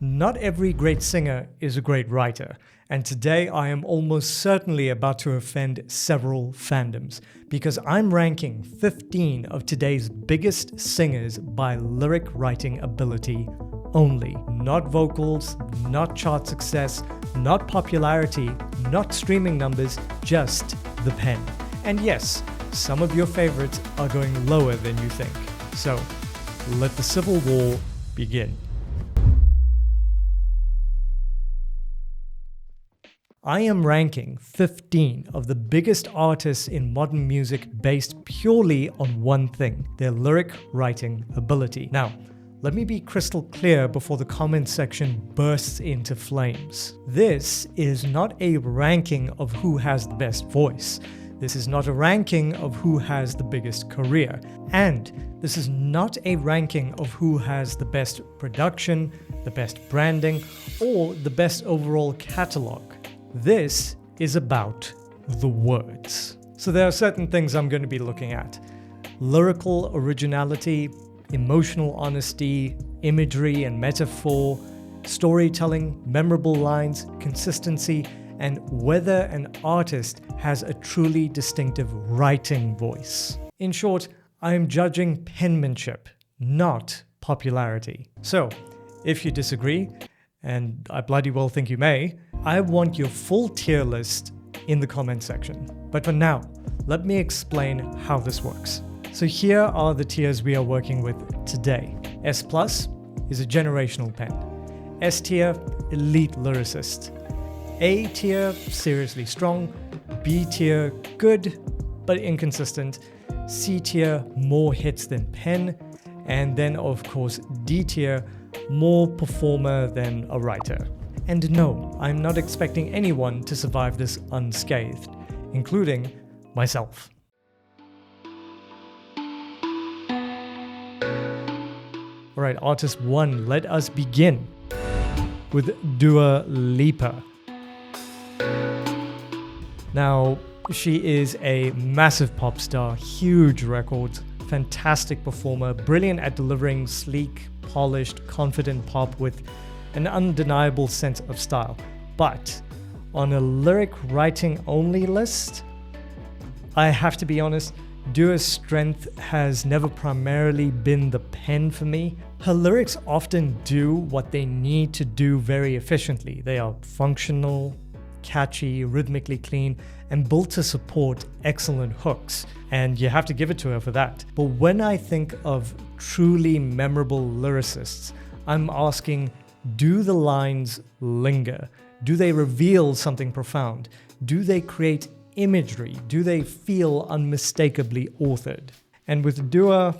Not every great singer is a great writer, and today I am almost certainly about to offend several fandoms, because I'm ranking 15 of today's biggest singers by lyric writing ability only. Not vocals, not chart success, not popularity, not streaming numbers, just the pen. And yes, some of your favorites are going lower than you think. So, let the civil war begin. I am ranking 15 of the biggest artists in modern music based purely on one thing, their lyric writing ability. Now, let me be crystal clear before the comment section bursts into flames. This is not a ranking of who has the best voice. This is not a ranking of who has the biggest career. And this is not a ranking of who has the best production, the best branding, or the best overall catalog. This is about the words. So there are certain things I'm going to be looking at. Lyrical originality, emotional honesty, imagery and metaphor, storytelling, memorable lines, consistency, and whether an artist has a truly distinctive writing voice. In short, I am judging penmanship, not popularity. So, if you disagree, and I bloody well think you may, I want your full tier list in the comment section. But for now, let me explain how this works. So here are the tiers we are working with today. S+ is a generational pen. S tier, elite lyricist. A tier, seriously strong. B tier, good but inconsistent. C tier, more hits than pen. And then of course D tier, more performer than a writer. And no, I'm not expecting anyone to survive this unscathed, including myself. Alright, artist 1, let us begin with Dua Lipa. Now, she is a massive pop star, huge records, fantastic performer, brilliant at delivering sleek, polished, confident pop with an undeniable sense of style. But on a lyric writing only list, I have to be honest, Dua's strength has never primarily been the pen for me. Her lyrics often do what they need to do very efficiently. They are functional, catchy, rhythmically clean, and built to support excellent hooks. And you have to give it to her for that. But when I think of truly memorable lyricists, I'm asking, do the lines linger? Do they reveal something profound? Do they create imagery? Do they feel unmistakably authored? And with Dua,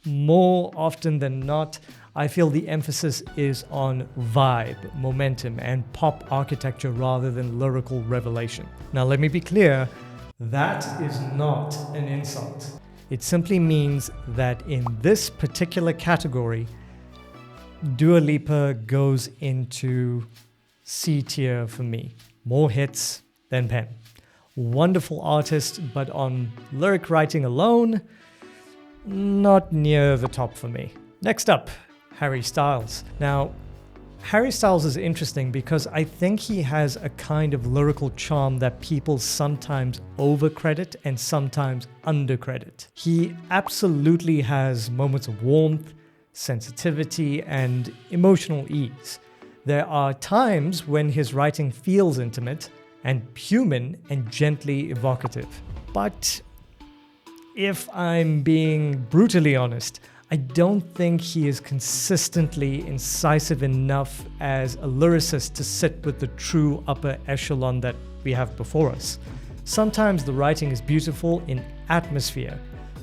more often than not, I feel the emphasis is on vibe, momentum, and pop architecture rather than lyrical revelation. Now let me be clear, that is not an insult. It simply means that in this particular category, Dua Lipa goes into C tier for me. More hits than pen. Wonderful artist, but on lyric writing alone, not near the top for me. Next up, Harry Styles. Now, Harry Styles is interesting because I think he has a kind of lyrical charm that people sometimes overcredit and sometimes undercredit. He absolutely has moments of warmth, sensitivity, and emotional ease. There are times when his writing feels intimate and human and gently evocative. But if I'm being brutally honest, I don't think he is consistently incisive enough as a lyricist to sit with the true upper echelon that we have before us. Sometimes the writing is beautiful in atmosphere,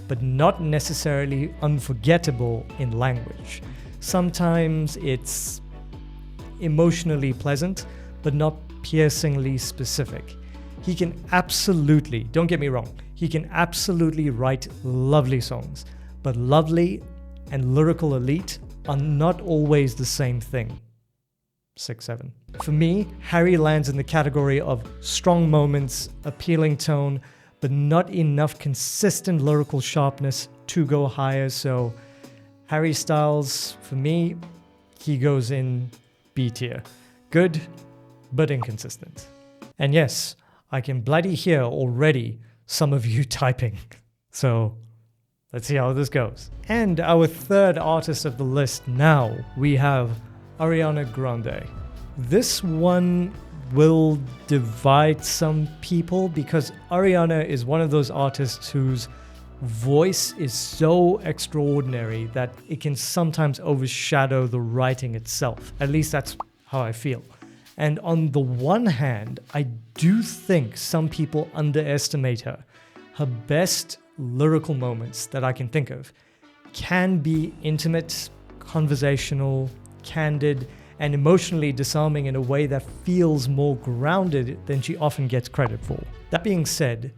but not necessarily unforgettable in language. Sometimes it's emotionally pleasant, but not piercingly specific. He can absolutely, don't get me wrong, he can absolutely write lovely songs, but lovely and lyrical elite are not always the same thing. 6-7. For me, Harry lands in the category of strong moments, appealing tone, but not enough consistent lyrical sharpness to go higher. So Harry Styles, for me, he goes in B tier. Good, but inconsistent. And yes, I can bloody hear already some of you typing. So let's see how this goes. And our third artist of the list now, we have Ariana Grande. This one will divide some people because Ariana is one of those artists whose voice is so extraordinary that it can sometimes overshadow the writing itself. At least that's how I feel. And on the one hand, I do think some people underestimate her. Her best lyrical moments that I can think of can be intimate, conversational, candid, and emotionally disarming in a way that feels more grounded than she often gets credit for. That being said,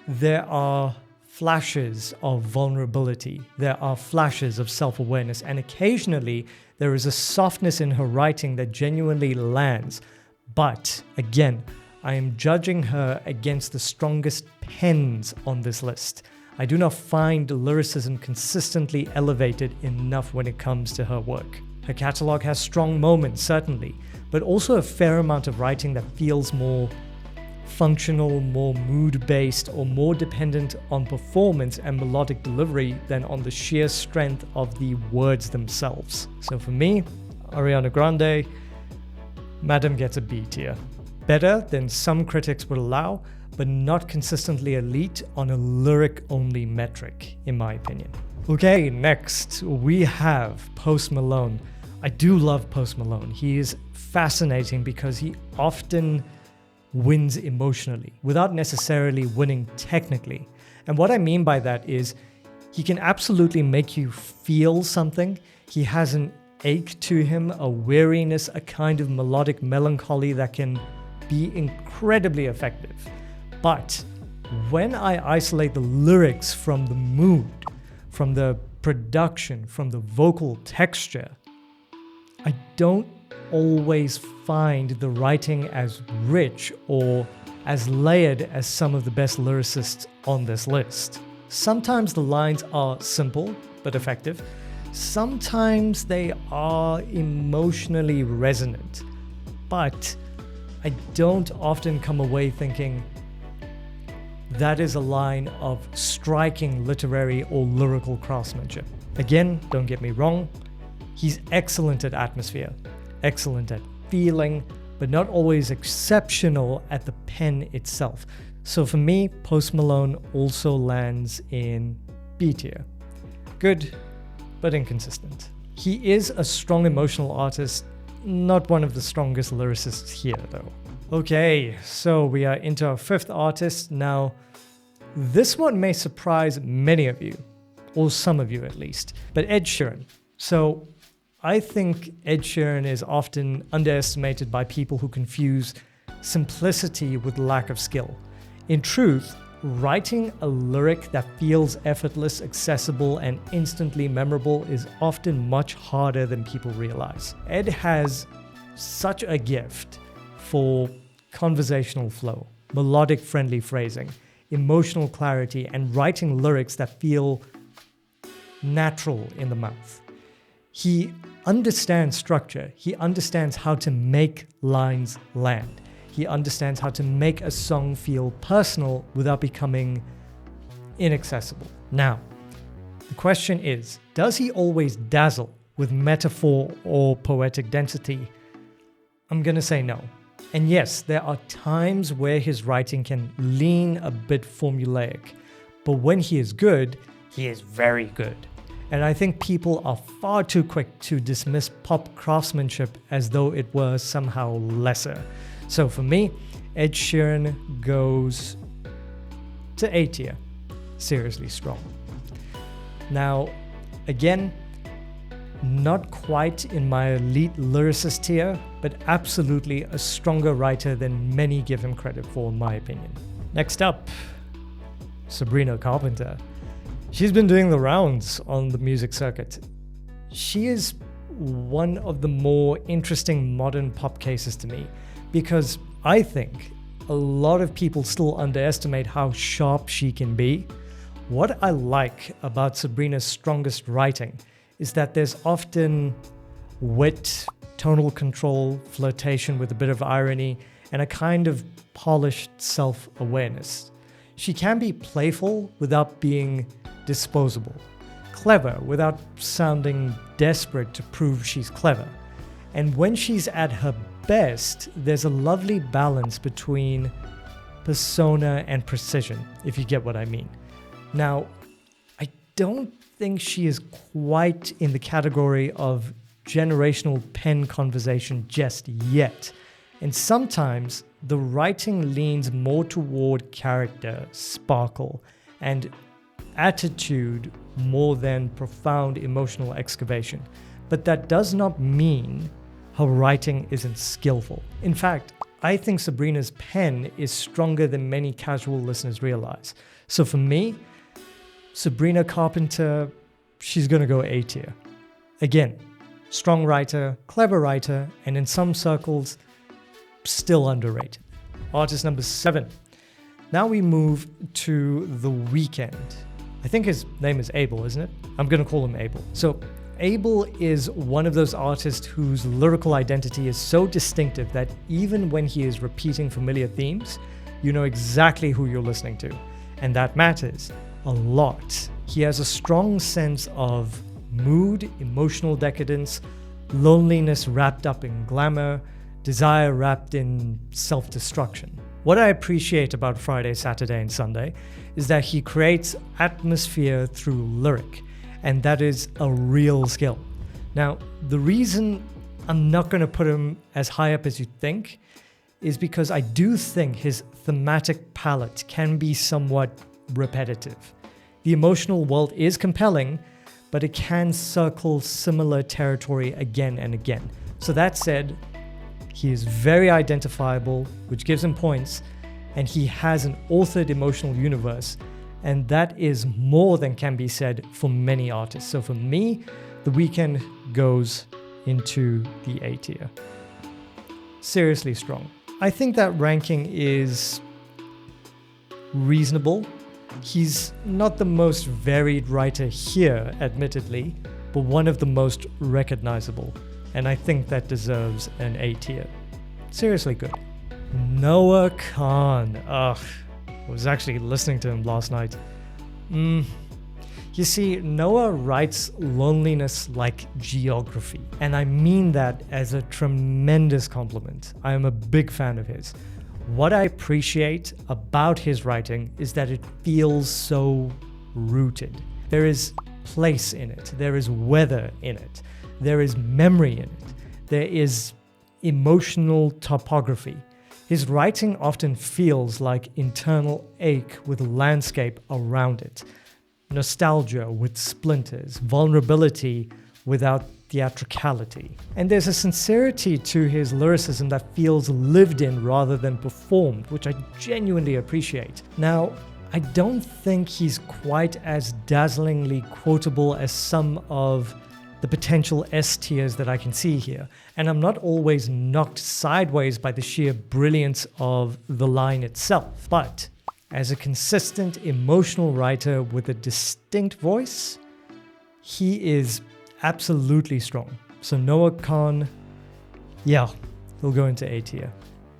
there are flashes of vulnerability, there are flashes of self-awareness, and occasionally there is a softness in her writing that genuinely lands. But again, I am judging her against the strongest pens on this list. I do not find lyricism consistently elevated enough when it comes to her work. Her catalog has strong moments, certainly, but also a fair amount of writing that feels more functional, more mood-based, or more dependent on performance and melodic delivery than on the sheer strength of the words themselves. So for me, Ariana Grande, Madam gets a B tier. Better than some critics would allow, but not consistently elite on a lyric-only metric, in my opinion. Okay, next we have Post Malone. I do love Post Malone. He is fascinating because he often wins emotionally without necessarily winning technically. And what I mean by that is he can absolutely make you feel something. He has an ache to him, a weariness, a kind of melodic melancholy that can be incredibly effective. But when I isolate the lyrics from the mood, from the production, from the vocal texture, I don't always find the writing as rich or as layered as some of the best lyricists on this list. Sometimes the lines are simple but effective. Sometimes they are emotionally resonant. But I don't often come away thinking that is a line of striking literary or lyrical craftsmanship. Again, don't get me wrong, he's excellent at atmosphere, excellent at feeling, but not always exceptional at the pen itself. So for me, Post Malone also lands in B tier. Good, but inconsistent. He is a strong emotional artist, not one of the strongest lyricists here though. Okay, so we are into our fifth artist. Now, this one may surprise many of you, or some of you at least, but Ed Sheeran. So I think Ed Sheeran is often underestimated by people who confuse simplicity with lack of skill. In truth, writing a lyric that feels effortless, accessible, and instantly memorable is often much harder than people realize. Ed has such a gift for conversational flow, melodic friendly phrasing, emotional clarity, and writing lyrics that feel natural in the mouth. He understands structure. He understands how to make lines land. He understands how to make a song feel personal without becoming inaccessible. Now, the question is, does he always dazzle with metaphor or poetic density? I'm gonna say no. And yes, there are times where his writing can lean a bit formulaic, but when he is good, he is very good. And I think people are far too quick to dismiss pop craftsmanship as though it were somehow lesser. So for me, Ed Sheeran goes to A tier. Seriously strong. Now, again, not quite in my elite lyricist tier, but absolutely a stronger writer than many give him credit for, in my opinion. Next up, Sabrina Carpenter. She's been doing the rounds on the music circuit. She is one of the more interesting modern pop cases to me because I think a lot of people still underestimate how sharp she can be. What I like about Sabrina's strongest writing is that there's often wit, tonal control, flirtation with a bit of irony, and a kind of polished self-awareness. She can be playful without being disposable, clever without sounding desperate to prove she's clever. And when she's at her best, there's a lovely balance between persona and precision, if you get what I mean. Now, I don't think she is quite in the category of generational pen conversation just yet. And sometimes the writing leans more toward character, sparkle, and attitude more than profound emotional excavation. But that does not mean her writing isn't skillful. In fact, I think Sabrina's pen is stronger than many casual listeners realize. So for me, Sabrina Carpenter, she's gonna go A tier. Again, strong writer, clever writer, and in some circles, still underrated. Artist number 7. Now we move to The Weeknd. I think his name is Abel, isn't it? I'm gonna call him Abel. So Abel is one of those artists whose lyrical identity is so distinctive that even when he is repeating familiar themes, you know exactly who you're listening to. And that matters a lot. He has a strong sense of mood, emotional decadence, loneliness wrapped up in glamour, desire wrapped in self-destruction. What I appreciate about Friday, Saturday, and Sunday is that he creates atmosphere through lyric, and that is a real skill. Now, the reason I'm not going to put him as high up as you think is because I do think his thematic palette can be somewhat repetitive. The emotional world is compelling, but it can circle similar territory again and again. So that said, he is very identifiable, which gives him points, and he has an authored emotional universe, and that is more than can be said for many artists. So for me, The Weeknd goes into the A tier. Seriously strong. I think that ranking is reasonable. He's not the most varied writer here, admittedly, but one of the most recognizable. And I think that deserves an A tier. Seriously good. Noah Kahan. I was actually listening to him last night. You see, Noah writes loneliness like geography. And I mean that as a tremendous compliment. I am a big fan of his. What I appreciate about his writing is that it feels so rooted. There is place in it. There is weather in it. There is memory in it. There is emotional topography. His writing often feels like internal ache with landscape around it, nostalgia with splinters, vulnerability without theatricality. And there's a sincerity to his lyricism that feels lived in rather than performed, which I genuinely appreciate. Now, I don't think he's quite as dazzlingly quotable as some of the potential S tiers that I can see here, and I'm not always knocked sideways by the sheer brilliance of the line itself. But as a consistent emotional writer with a distinct voice, he is absolutely strong. So Noah Kahan, yeah, he'll go into A tier.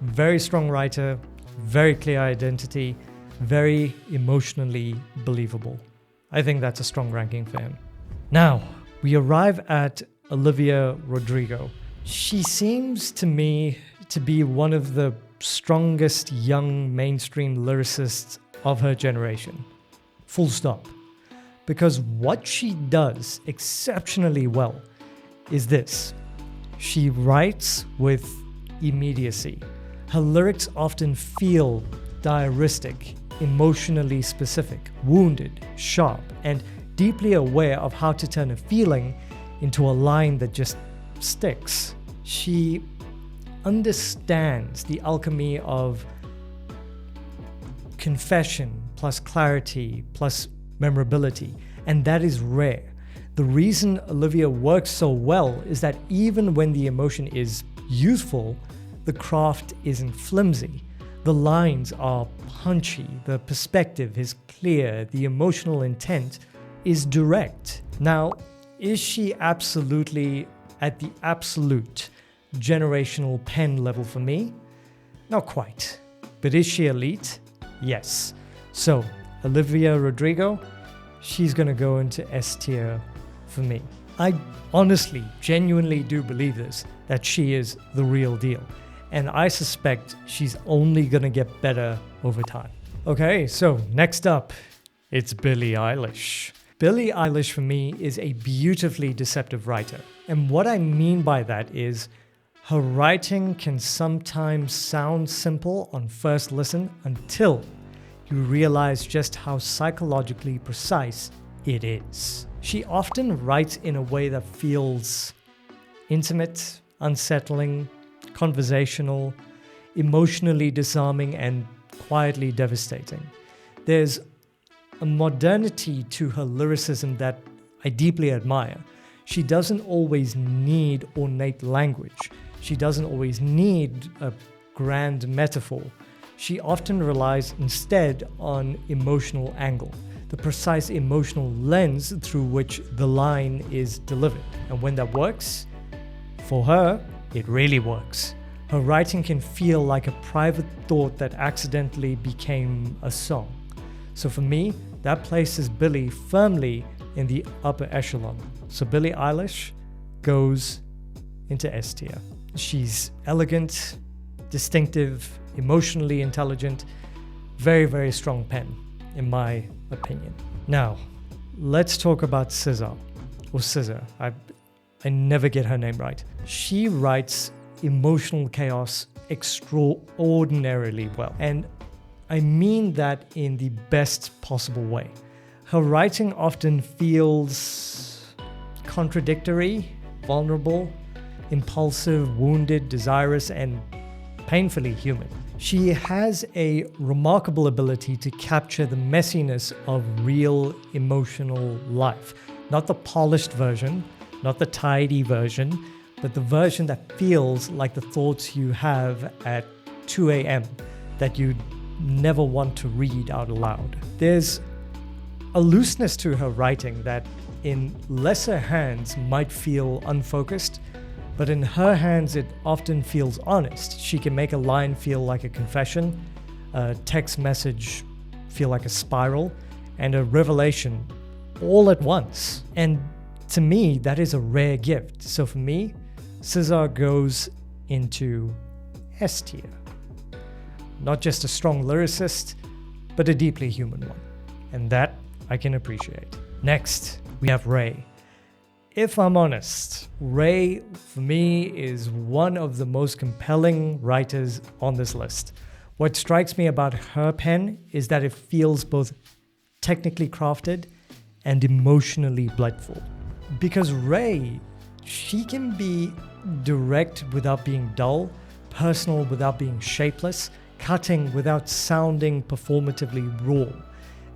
Very strong writer, very clear identity, very emotionally believable. I think that's a strong ranking for him. Now, we arrive at Olivia Rodrigo. She seems to me to be one of the strongest young mainstream lyricists of her generation. Full stop. Because what she does exceptionally well is this. She writes with immediacy. Her lyrics often feel diaristic, emotionally specific, wounded, sharp, and deeply aware of how to turn a feeling into a line that just sticks. She understands the alchemy of confession plus clarity plus memorability, and that is rare. The reason Olivia works so well is that even when the emotion is useful, the craft isn't flimsy. The lines are punchy, the perspective is clear, the emotional intent is direct. Now, is she absolutely at the absolute generational pen level for me? Not quite. But is she elite? Yes. So, Olivia Rodrigo, she's going to go into S tier for me. I honestly, genuinely do believe this, that she is the real deal. And I suspect she's only going to get better over time. Okay, so next up, it's Billie Eilish. Billie Eilish for me is a beautifully deceptive writer. And what I mean by that is her writing can sometimes sound simple on first listen until you realize just how psychologically precise it is. She often writes in a way that feels intimate, unsettling, conversational, emotionally disarming, and quietly devastating. There's a modernity to her lyricism that I deeply admire. She doesn't always need ornate language. She doesn't always need a grand metaphor. She often relies instead on emotional angle, the precise emotional lens through which the line is delivered. And when that works, for her, it really works. Her writing can feel like a private thought that accidentally became a song. So for me, that places Billie firmly in the upper echelon. So Billie Eilish goes into S tier. She's elegant, distinctive, emotionally intelligent, very, very strong pen, in my opinion. Now, let's talk about SZA, or SZA. I never get her name right. She writes emotional chaos extraordinarily well. And I mean that in the best possible way. Her writing often feels contradictory, vulnerable, impulsive, wounded, desirous, and painfully human. She has a remarkable ability to capture the messiness of real emotional life. Not the polished version, not the tidy version, but the version that feels like the thoughts you have at 2 a.m. that you never want to read out loud. There's a looseness to her writing that in lesser hands might feel unfocused, but in her hands it often feels honest. She can make a line feel like a confession, a text message feel like a spiral, and a revelation all at once. And to me, that is a rare gift. So for me, SZA goes into S tier. Not just a strong lyricist, but a deeply human one. And that I can appreciate. Next, we have RAYE. If I'm honest, RAYE for me is one of the most compelling writers on this list. What strikes me about her pen is that it feels both technically crafted and emotionally blissful. Because RAYE, she can be direct without being dull, personal without being shapeless, cutting without sounding performatively raw.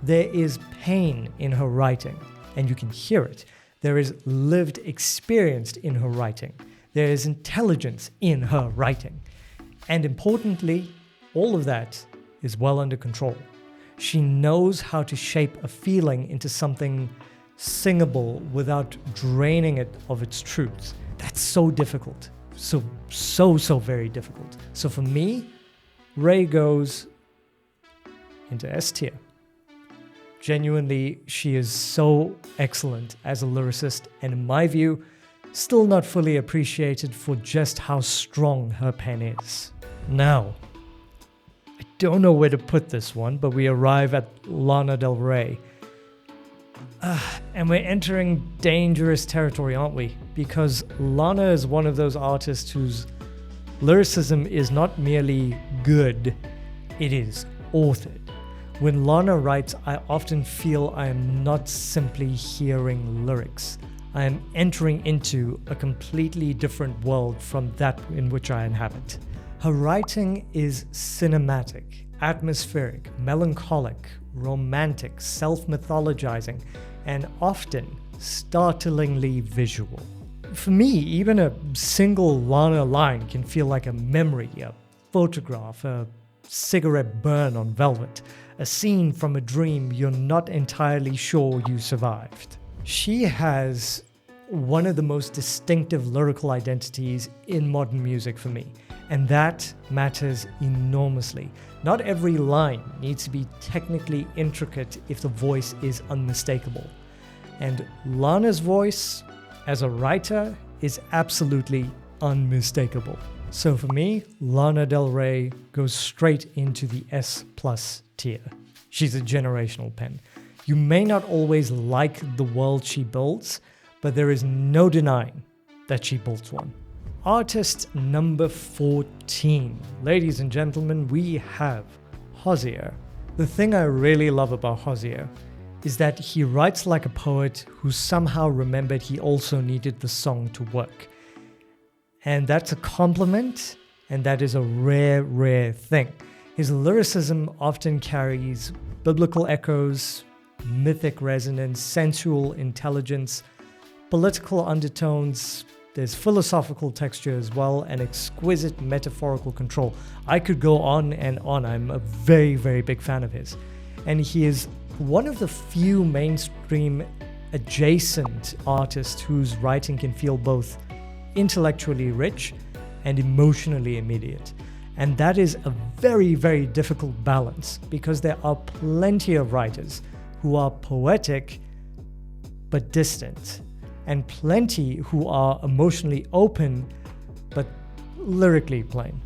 There is pain in her writing, and you can hear it. There is lived experience in her writing. There is intelligence in her writing. And importantly, all of that is well under control. She knows how to shape a feeling into something singable without draining it of its truth. That's so difficult. So very difficult. So for me, RAYE goes into S tier. Genuinely, she is so excellent as a lyricist, and in my view, still not fully appreciated for just how strong her pen is. Now, I don't know where to put this one, but we arrive at Lana Del Rey. And we're entering dangerous territory, aren't we? Because Lana is one of those artists whose lyricism is not merely good, it is authored. When Lana writes, I often feel I am not simply hearing lyrics. I am entering into a completely different world from that in which I inhabit. Her writing is cinematic, atmospheric, melancholic, romantic, self-mythologizing, and often startlingly visual. For me, even a single Lana line can feel like a memory, a photograph, a cigarette burn on velvet, a scene from a dream you're not entirely sure you survived. She has one of the most distinctive lyrical identities in modern music for me, and that matters enormously. Not every line needs to be technically intricate if the voice is unmistakable. And Lana's voice as a writer is absolutely unmistakable. So for me, Lana Del Rey goes straight into the S+ tier. She's a generational pen. You may not always like the world she builds, but there is no denying that she builds one. Artist number 14. Ladies and gentlemen, we have Hozier. The thing I really love about Hozier is that he writes like a poet who somehow remembered he also needed the song to work. And that's a compliment, and that is a rare, rare thing. His lyricism often carries biblical echoes, mythic resonance, sensual intelligence, political undertones. There's philosophical texture as well, and exquisite metaphorical control. I could go on and on. I'm a very, very big fan of his. And he is one of the few mainstream adjacent artists whose writing can feel both intellectually rich and emotionally immediate. And that is a very, very difficult balance, because there are plenty of writers who are poetic but distant, and plenty who are emotionally open but lyrically plain.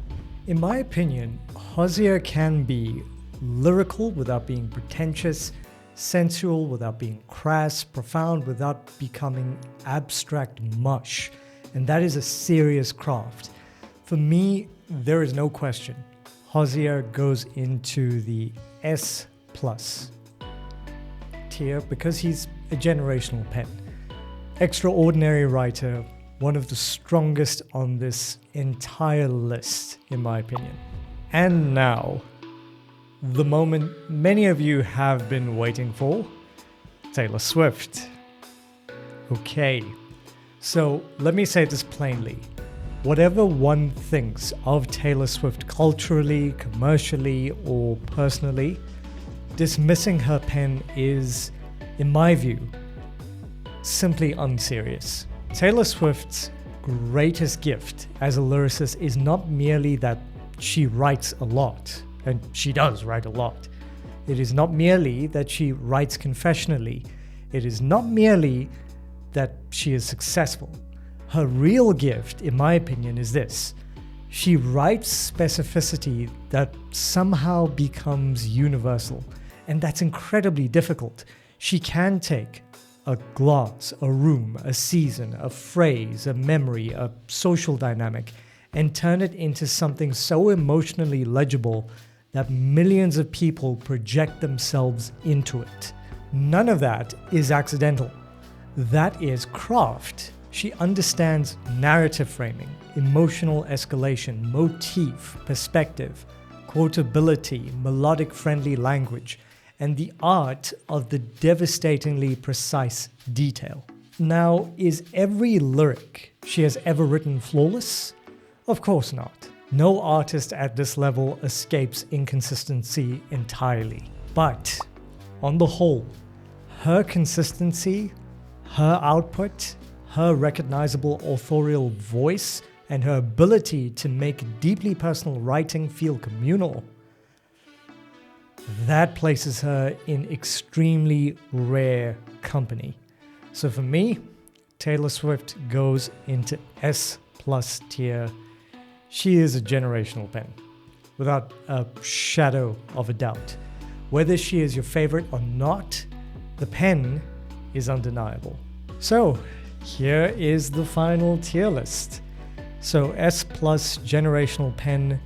In my opinion, Hozier can be lyrical without being pretentious, sensual without being crass, profound without becoming abstract mush. And that is a serious craft. For me, there is no question. Hozier goes into the S+ tier because he's a generational pen. Extraordinary writer, one of the strongest on this entire list, in my opinion. And now, the moment many of you have been waiting for, Taylor Swift. Okay, so let me say this plainly. Whatever one thinks of Taylor Swift culturally, commercially, or personally, dismissing her pen is, in my view, simply unserious. Taylor Swift's greatest gift as a lyricist is not merely that she writes a lot, and she does write a lot. It is not merely that she writes confessionally. It is not merely that she is successful. Her real gift, in my opinion, is this. She writes specificity that somehow becomes universal, and that's incredibly difficult. She can take a glance, a room, a season, a phrase, a memory, a social dynamic, and turn it into something so emotionally legible that millions of people project themselves into it. None of that is accidental. That is craft. She understands narrative framing, emotional escalation, motif, perspective, quotability, melodic-friendly language, and the art of the devastatingly precise detail. Now, is every lyric she has ever written flawless? Of course not. No artist at this level escapes inconsistency entirely. But, on the whole, her consistency, her output, her recognizable authorial voice, and her ability to make deeply personal writing feel communal, that places her in extremely rare company. So for me, Taylor Swift goes into S+ tier. She is a generational pen, without a shadow of a doubt. Whether she is your favorite or not, the pen is undeniable. So here is the final tier list. So S+ generational pen,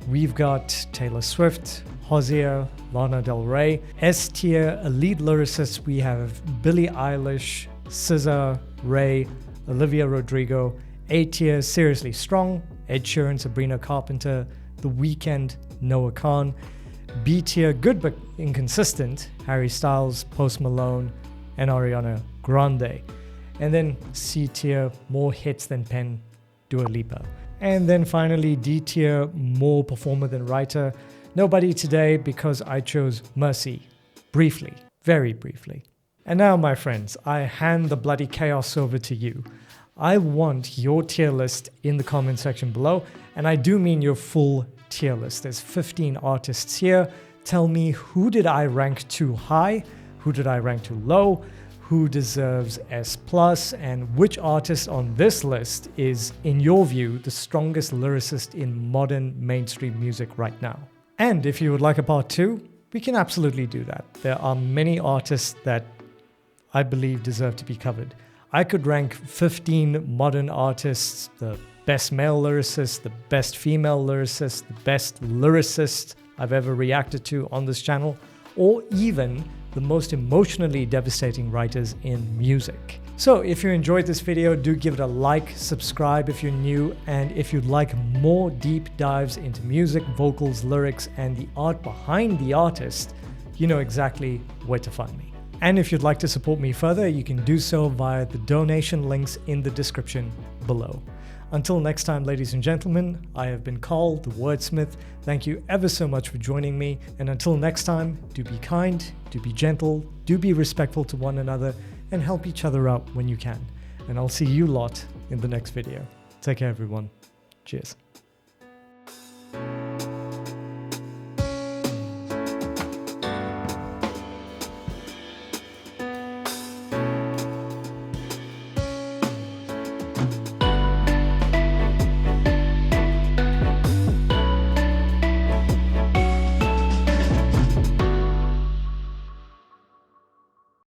we've got Taylor Swift, Hozier, Lana Del Rey. S tier elite lyricists, we have Billie Eilish, SZA, RAYE, Olivia Rodrigo. A tier seriously strong, Ed Sheeran, Sabrina Carpenter, The Weeknd, Noah Kahan. B tier good but inconsistent, Harry Styles, Post Malone, and Ariana Grande. And then C tier, more hits than pen, Dua Lipa. And then finally D tier, more performer than writer. Nobody today because I chose Mercy. Briefly, very briefly. And now, my friends, I hand the bloody chaos over to you. I want your tier list in the comment section below, and I do mean your full tier list. There's 15 artists here. Tell me, who did I rank too high? Who did I rank too low? Who deserves S+, and which artist on this list is, in your view, the strongest lyricist in modern mainstream music right now? And if you would like a part 2, we can absolutely do that. There are many artists that I believe deserve to be covered. I could rank 15 modern artists, the best male lyricist, the best female lyricist, the best lyricist I've ever reacted to on this channel, or even the most emotionally devastating writers in music. So if you enjoyed this video, do give it a like, subscribe if you're new, and if you'd like more deep dives into music, vocals, lyrics, and the art behind the artist, you know exactly where to find me. And if you'd like to support me further, you can do so via the donation links in the description below. Until next time, ladies and gentlemen, I have been Carl The WordSmith. Thank you ever so much for joining me. And until next time, do be kind, do be gentle, do be respectful to one another, and help each other out when you can. And I'll see you lot in the next video. Take care, everyone. Cheers.